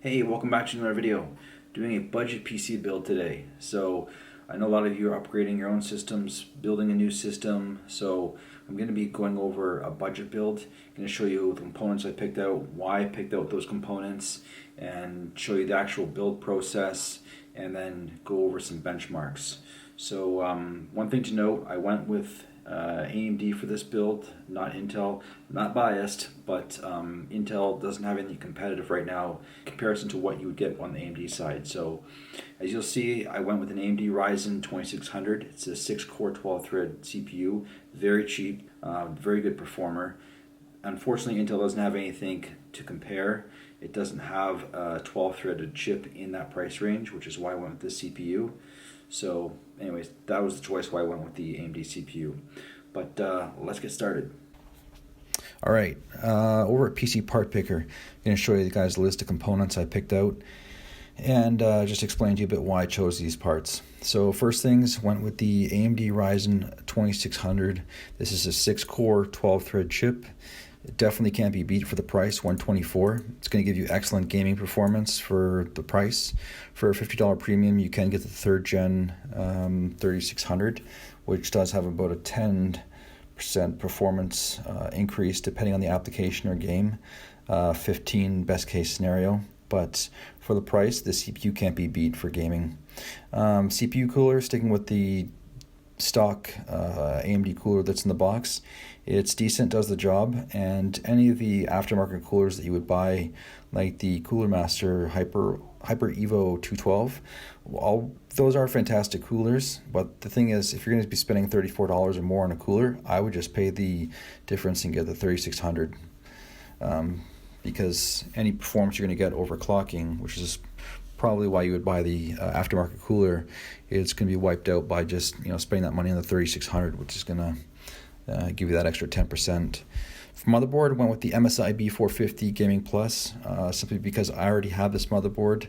Hey, welcome back to another video. Doing a budget PC build today. So I know a lot of you are upgrading your own systems, building a new system. So I'm going to be going over a budget build. I'm going to show you the components I picked out, why I picked out those components, and show you the actual build process, and then go over some benchmarks. So one thing to note, I went with AMD for this build, not Intel. Not biased, but Intel doesn't have anything competitive right now in comparison to what you would get on the AMD side. So as you'll see, I went with an AMD Ryzen 2600. It's a 6-core 12-thread CPU, very cheap, very good performer. Unfortunately, Intel doesn't have anything to compare. It doesn't have a 12-threaded chip in that price range, which is why I went with this CPU. So anyways, that was the choice why I went with the AMD CPU. But let's get started. All right, over at PC Part Picker, I'm going to show you guys a list of components I picked out and just explain to you a bit why I chose these parts. So first things, went with the AMD Ryzen 2600. This is a 6-core 12-thread chip. It definitely can't be beat for the price, $124. It's going to give you excellent gaming performance for the price. For a $50 premium, you can get the 3rd gen 3600, which does have about a 10% performance increase depending on the application or game. 15 best case scenario. But for the price, the CPU can't be beat for gaming. CPU cooler, sticking with the stock AMD cooler that's in the box. It's decent, does the job, and any of the aftermarket coolers that you would buy, like the Cooler Master Hyper Evo 212, those are fantastic coolers. But the thing is, if you're going to be spending $34 or more on a cooler, I would just pay the difference and get the 3600, because any performance you're going to get overclocking, which is probably why you would buy the aftermarket cooler, it's going to be wiped out by just spending that money on the 3600, which is going to give you that extra 10%. For motherboard, went with the MSI B450 Gaming Plus, simply because I already have this motherboard.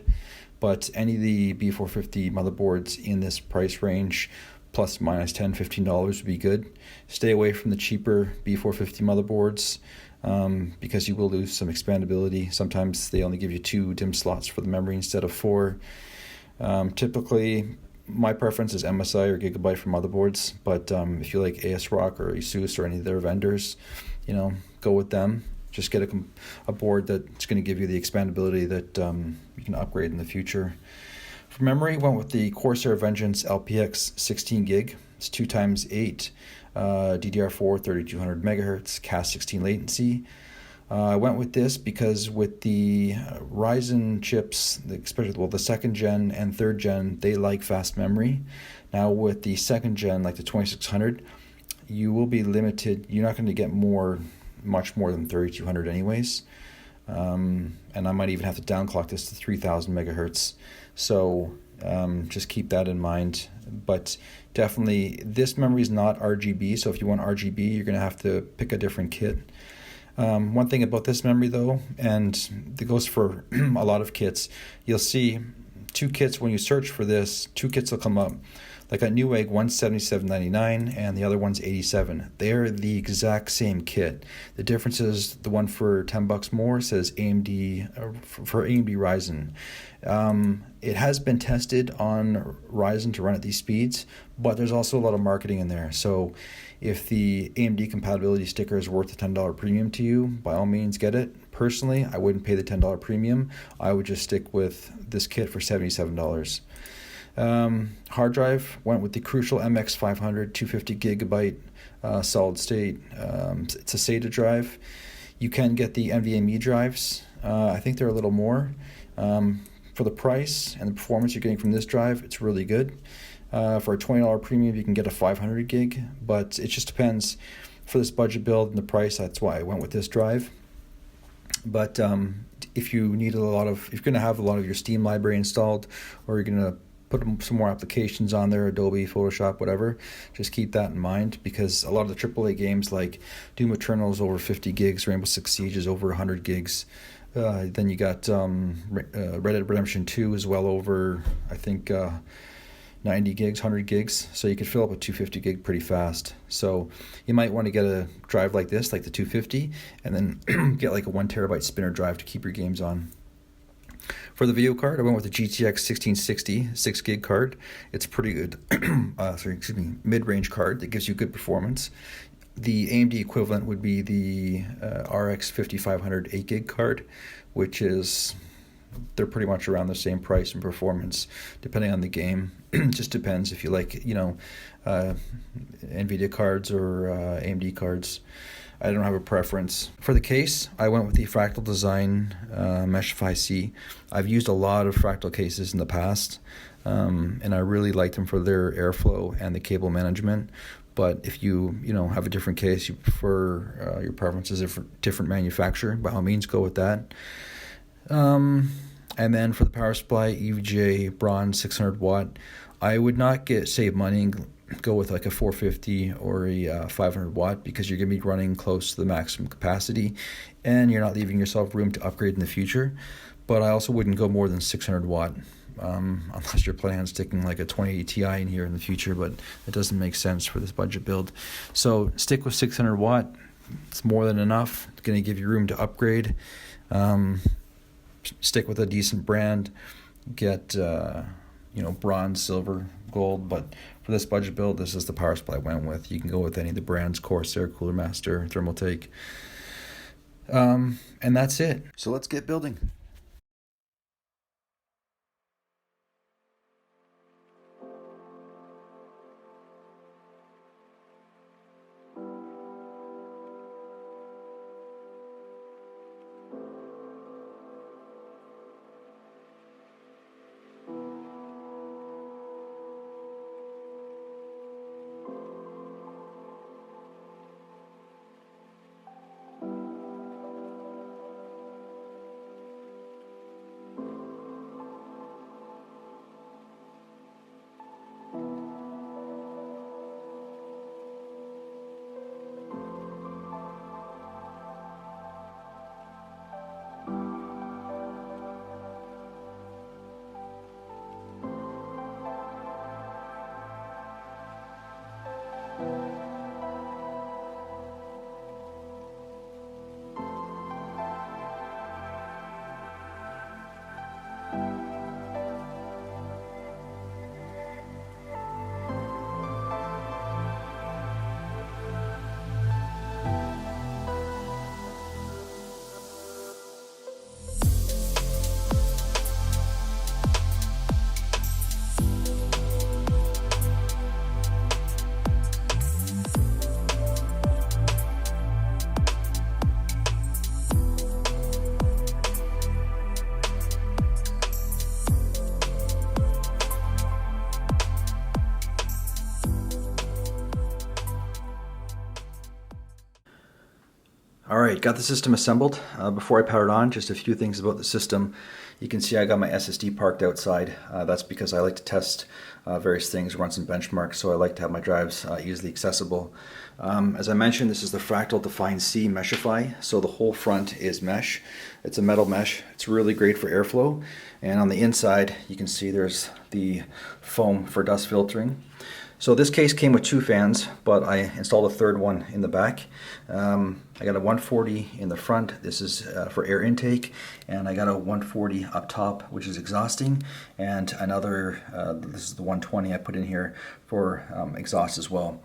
But any of the B450 motherboards in this price range, plus minus $10, $15 would be good. Stay away from the cheaper B450 motherboards, because you will lose some expandability. Sometimes they only give you 2 DIMM slots for the memory instead of 4. Typically, my preference is MSI or Gigabyte for motherboards, but if you like ASRock or ASUS or any of their vendors, go with them. Just get a board that's going to give you the expandability that you can upgrade in the future. For memory, went with the Corsair Vengeance LPX 16 gig. It's 2x8 DDR4 3200 megahertz CAS 16 latency. I went with this because with the Ryzen chips, especially the 2nd gen and 3rd gen, they like fast memory. Now with the 2nd gen, like the 2600, you will be limited. You're not going to get much more than 3200 anyways. And I might even have to downclock this to 3000 megahertz. So just keep that in mind. But definitely, this memory is not RGB. So if you want RGB, you're going to have to pick a different kit. One thing about this memory though, and it goes for a lot of kits, you'll see 2 kits when you search for this. 2 kits will come up. Like at Newegg, one's $77.99 and the other one's $87. They're the exact same kit. The difference is the one for $10 more says AMD for AMD Ryzen. It has been tested on Ryzen to run at these speeds, but there's also a lot of marketing in there. So if the AMD compatibility sticker is worth a $10 premium to you, by all means get it. Personally, I wouldn't pay the $10 premium. I would just stick with this kit for $77. Hard drive, went with the Crucial MX500 250 gigabyte solid state. It's a Sata drive. You can get the NVMe drives. I think they're a little more. For the price and the performance you're getting from this drive, it's really good. For a $20 premium, you can get a 500 gig, but it just depends. For this budget build and the price, that's why I went with this drive. But if you need if you're going to have a lot of your Steam library installed, or you're going to put some more applications on there, Adobe, Photoshop, whatever, just keep that in mind, because a lot of the AAA games like Doom Eternal is over 50 gigs, Rainbow Six Siege is over 100 gigs. Then you got Red Dead Redemption 2 is well over, I think, 90 gigs, 100 gigs. So you could fill up a 250 gig pretty fast. So you might want to get a drive like this, like the 250, and then get like a 1 terabyte spinner drive to keep your games on. For the video card, I went with the GTX 1660 6 gig card. It's a pretty good, mid-range card that gives you good performance. The AMD equivalent would be the RX 5500 8 gig card, which is, they're pretty much around the same price and performance, depending on the game. Just depends if you like, NVIDIA cards or AMD cards. I don't have a preference. For the case, I went with the Fractal Design Meshify C. I've used a lot of Fractal cases in the past, and I really liked them for their airflow and the cable management. But if you have a different case, you prefer your preferences of different manufacturer, by all means go with that. And then for the power supply, EVGA bronze 600 watt. I would not save money and go with like a 450 or a 500 watt, because you're going to be running close to the maximum capacity and you're not leaving yourself room to upgrade in the future. But I also wouldn't go more than 600 watt unless you're planning on sticking like a 2080 Ti in here in the future, but it doesn't make sense for this budget build. So stick with 600 watt. It's more than enough. It's going to give you room to upgrade. Stick with a decent brand. Get bronze, silver, gold, but for this budget build, this is the power supply I went with. You can go with any of the brands, Corsair, Cooler Master, Thermaltake, and that's it. So let's get building. All right, got the system assembled. Before I power it on, just a few things about the system. You can see I got my SSD parked outside. That's because I like to test various things, run some benchmarks, so I like to have my drives easily accessible. As I mentioned, this is the Fractal Define C Meshify, so the whole front is mesh. It's a metal mesh. It's really great for airflow. And on the inside, you can see there's the foam for dust filtering. So this case came with two fans, but I installed a third one in the back. I got a 140 in the front. This is for air intake, and I got a 140 up top, which is exhausting, and another, this is the 120 I put in here for exhaust as well.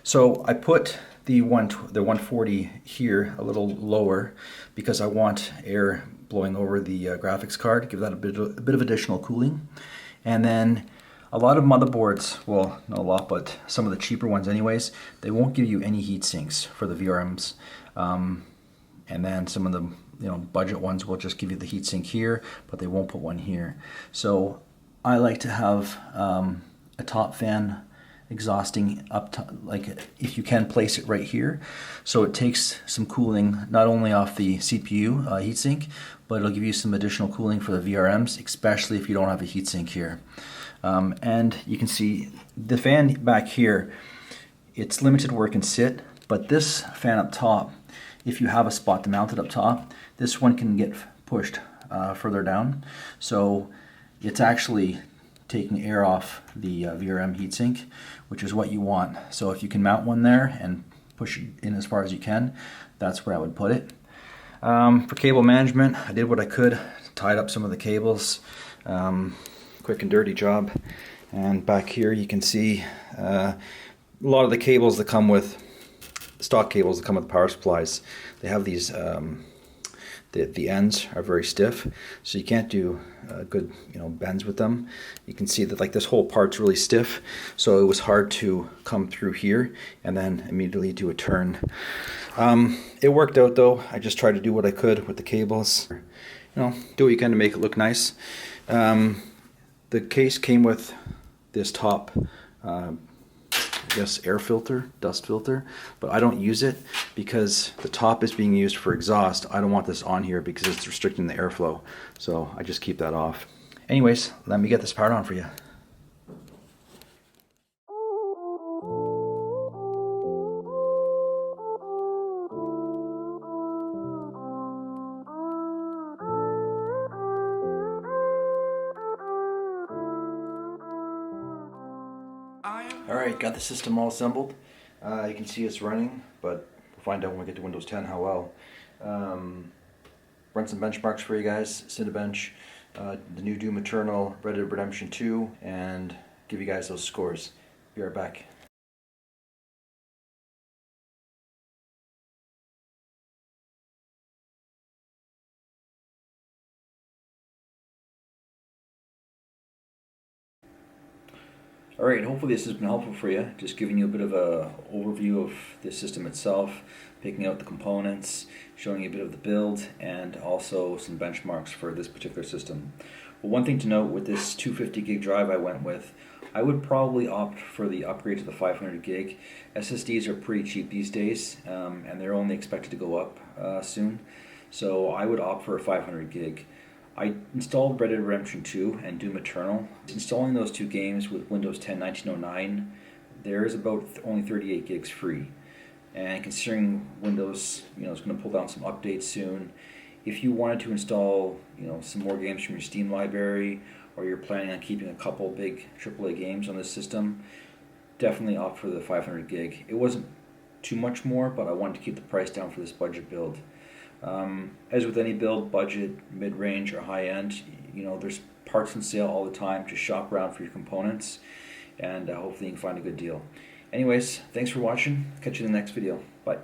So I put the 140 here a little lower because I want air blowing over the graphics card, give that a bit of additional cooling. And then a lot of motherboards, well, not a lot, but some of the cheaper ones anyways, they won't give you any heat sinks for the VRMs. And then some of the budget ones will just give you the heat sink here, but they won't put one here. So I like to have a top fan exhausting up to, like, if you can place it right here, so it takes some cooling not only off the CPU heatsink, but it'll give you some additional cooling for the VRMs, especially if you don't have a heatsink here. And you can see the fan back here, it's limited where it can sit, but this fan up top, if you have a spot to mount it up top, this one can get pushed further down, so it's actually taking air off the VRM heatsink, which is what you want. So if you can mount one there and push it in as far as you can, that's where I would put it. For cable management, I did what I could tied up some of the cables. Quick and dirty job. And back here you can see a lot of the cables that come with stock cables that come with power supplies. They have these the ends are very stiff, so you can't do good bends with them. You can see that like this whole part's really stiff, so it was hard to come through here and then immediately do a turn. It worked out though. I just tried to do what I could with the cables. Do what you can to make it look nice. The case came with this top I guess air filter, dust filter, but I don't use it because the top is being used for exhaust. I don't want this on here because it's restricting the airflow, so I just keep that off. Anyways, let me get this powered on for you. Alright, got the system all assembled. You can see it's running, but we'll find out when we get to Windows 10 how well. Run some benchmarks for you guys, Cinebench, the new Doom Eternal, Red Dead Redemption 2, and give you guys those scores. Be right back. Alright, hopefully this has been helpful for you, just giving you a bit of an overview of the system itself, picking out the components, showing you a bit of the build, and also some benchmarks for this particular system. Well, one thing to note with this 250 gig drive I went with, I would probably opt for the upgrade to the 500 gig. SSDs are pretty cheap these days, and they're only expected to go up soon, so I would opt for a 500 gig. I installed Red Dead Redemption 2 and Doom Eternal. Installing those two games with Windows 10 1909, there is about only 38 gigs free. And considering Windows, is going to pull down some updates soon, if you wanted to install, some more games from your Steam library, or you're planning on keeping a couple big AAA games on this system, definitely opt for the 500 gig. It wasn't too much more, but I wanted to keep the price down for this budget build. As with any build, budget, mid-range, or high-end, there's parts on sale all the time. Just shop around for your components, and hopefully you can find a good deal. Anyways, thanks for watching. Catch you in the next video. Bye.